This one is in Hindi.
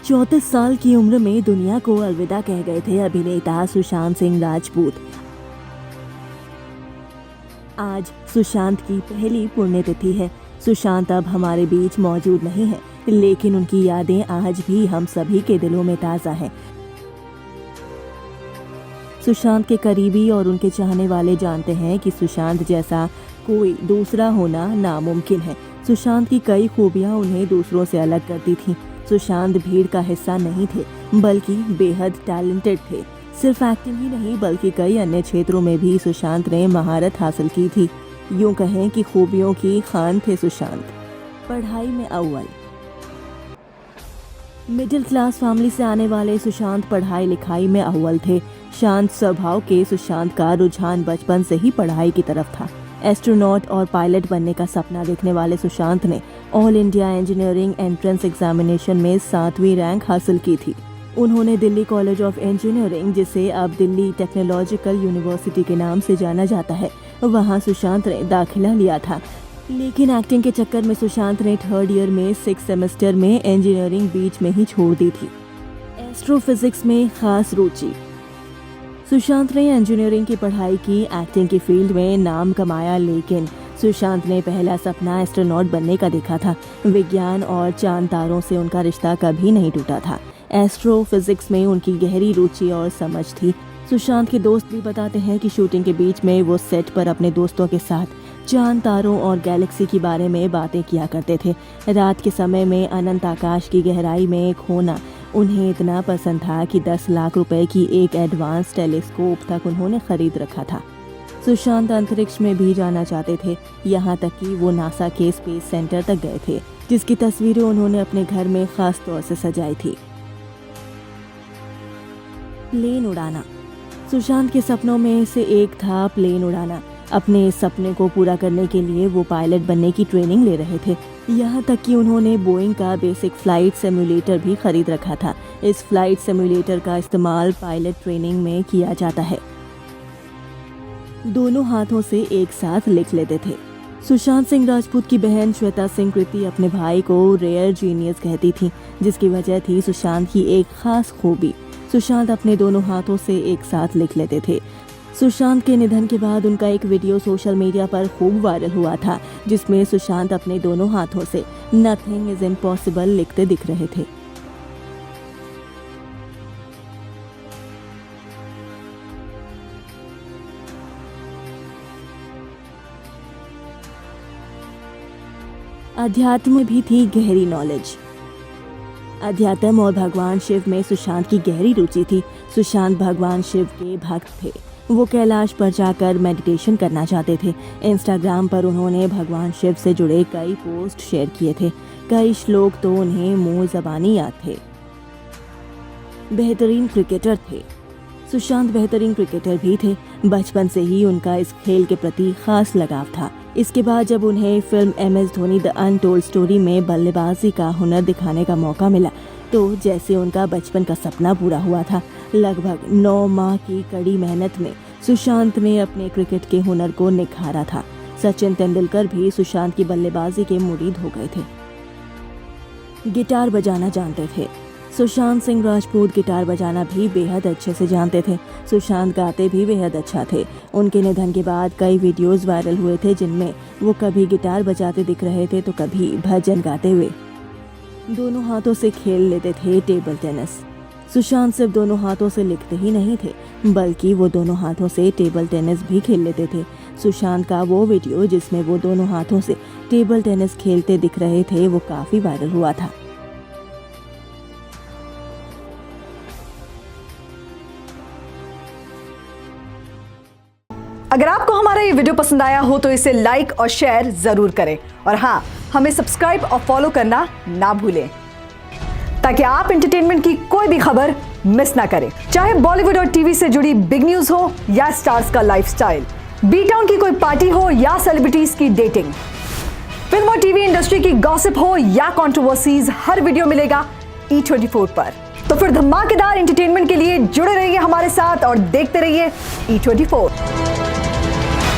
34 साल की उम्र में दुनिया को अलविदा कह गए थे अभिनेता सुशांत सिंह राजपूत। आज सुशांत की पहली पुण्यतिथि है। सुशांत अब हमारे बीच मौजूद नहीं है, लेकिन उनकी यादें आज भी हम सभी के दिलों में ताज़ा हैं। सुशांत के करीबी और उनके चाहने वाले जानते हैं कि सुशांत जैसा कोई दूसरा होना नामुमकिन है। सुशांत की कई खूबियां उन्हें दूसरों से अलग करती थीं। सुशांत भीड़ का हिस्सा नहीं थे, बल्कि बेहद टैलेंटेड थे। सिर्फ एक्टिंग ही नहीं, बल्कि कई अन्य क्षेत्रों में भी सुशांत ने महारत हासिल की थी। यूं कहें कि खूबियों की खान थे सुशांत। पढ़ाई में अव्वल। मिडिल क्लास फैमिली से आने वाले सुशांत पढ़ाई लिखाई में अव्वल थे। शांत स्वभाव के सुशांत का रुझान बचपन से ही पढ़ाई की तरफ था। एस्ट्रोनॉट और पायलट बनने का सपना देखने वाले सुशांत ने all India engineering entrance examination में 7वीं रैंक हासिल की थी। उन्होंने दिल्ली कॉलेज ऑफ इंजीनियरिंग, जिसे अब दिल्ली टेक्नोलॉजिकल यूनिवर्सिटी के नाम से जाना जाता है, वहां सुशांत ने दाखिला लिया था। लेकिन एक्टिंग के चक्कर में सुशांत ने 3rd ईयर में 6 सेमेस्टर में इंजीनियरिंग बीच में ही छोड़ दी थी। एस्ट्रोफिजिक्स में खास रुचि। सुशांत ने इंजीनियरिंग की पढ़ाई की, एक्टिंग की फील्ड में नाम कमाया, लेकिन सुशांत ने पहला सपना एस्ट्रोनॉट बनने का देखा था। विज्ञान और चांद तारों से उनका रिश्ता कभी नहीं टूटा था। एस्ट्रोफिजिक्स में उनकी गहरी रुचि और समझ थी। सुशांत के दोस्त भी बताते हैं कि शूटिंग के बीच में वो सेट पर अपने दोस्तों के साथ चांद तारों और गैलेक्सी के बारे में बातें किया करते थे। रात के समय में अनंत आकाश की गहराई में खोना उन्हें इतना पसंद था कि 10 लाख रुपए की एक एडवांस टेलीस्कोप तक उन्होंने खरीद रखा था। सुशांत अंतरिक्ष में भी जाना चाहते थे, यहाँ तक कि वो नासा के स्पेस सेंटर तक गए थे, जिसकी तस्वीरें उन्होंने अपने घर में खास तौर से सजाई थी। प्लेन उड़ाना। सुशांत के सपनों में से एक था प्लेन उड़ाना। अपने इस सपने को पूरा करने के लिए वो पायलट बनने की ट्रेनिंग ले रहे थे। यहाँ तक कि उन्होंने बोइंग का बेसिक फ्लाइट सिम्युलेटर भी खरीद रखा था। इस फ्लाइट सिम्युलेटर का इस्तेमाल पायलट ट्रेनिंग में किया जाता है। दोनों हाथों से एक साथ लिख लेते थे। सुशांत सिंह राजपूत की बहन श्वेता सिंह कृति अपने भाई को रेयर जीनियस कहती थी, जिसकी वजह थी सुशांत की एक खास खूबी। सुशांत अपने दोनों हाथों से एक साथ लिख लेते थे। सुशांत के निधन के बाद उनका एक वीडियो सोशल मीडिया पर खूब वायरल हुआ था, जिसमें सुशांत अपने दोनों हाथों से नथिंग इज इम्पॉसिबल लिखते दिख रहे थे। अध्यात्म में भी थी गहरी नॉलेज। अध्यात्म और भगवान शिव में सुशांत की गहरी रुचि थी। सुशांत भगवान शिव के भक्त थे। वो कैलाश पर जाकर मेडिटेशन करना चाहते थे। इंस्टाग्राम पर उन्होंने भगवान शिव से जुड़े कई पोस्ट शेयर किए थे। कई श्लोक तो उन्हें मुंह ज़बानी याद थे। बेहतरीन क्रिकेटर थे। सुशांत बेहतरीन क्रिकेटर भी थे। बचपन से ही उनका इस खेल के प्रति खास लगाव था। इसके बाद जब उन्हें film MS Dhoni the untold story में बल्लेबाजी का हुनर दिखाने का मौका मिला, तो जैसे उनका बचपन का सपना पूरा हुआ था। लगभग 9 माह की कड़ी मेहनत में सुशांत ने अपने क्रिकेट के हुनर को निखारा था। सचिन तेंदुलकर भी सुशांत की बल्लेबाजी के मुरीद हो गए थे। गिटार बजाना जानते थे। सुशांत सिंह राजपूत गिटार बजाना भी बेहद अच्छे से जानते थे। सुशांत गाते भी बेहद अच्छा थे। उनके निधन के बाद कई वीडियोस वायरल हुए थे, जिनमें वो कभी गिटार बजाते दिख रहे थे तो कभी भजन गाते हुए। दोनों हाथों से खेल लेते थे टेबल टेनिस। सुशांत सिर्फ दोनों हाथों से लिखते ही नहीं थे, बल्कि वो दोनों हाथों से टेबल टेनिस भी खेल लेते थे। सुशांत का वो वीडियो जिसमें वो दोनों हाथों से टेबल टेनिस खेलते दिख रहे थे, वो काफी वायरल हुआ था। अगर आपको हमारा ये वीडियो पसंद आया हो तो इसे लाइक और शेयर जरूर करें, और हाँ, हमें सब्सक्राइब और फॉलो करना ना भूलें, ताकि आप एंटरटेनमेंट की कोई भी खबर मिस ना करें। चाहे बॉलीवुड और टीवी से जुड़ी बिग न्यूज हो या स्टार्स का लाइफस्टाइल, बी टाउन की कोई पार्टी हो या सेलिब्रिटीज की डेटिंग, फिल्म और टीवी इंडस्ट्री की गॉसिप हो या कंट्रोवर्सीज, हर वीडियो मिलेगा E24 पर। तो फिर धमाकेदार एंटरटेनमेंट के लिए जुड़े रहिए हमारे साथ और देखते रहिए E24।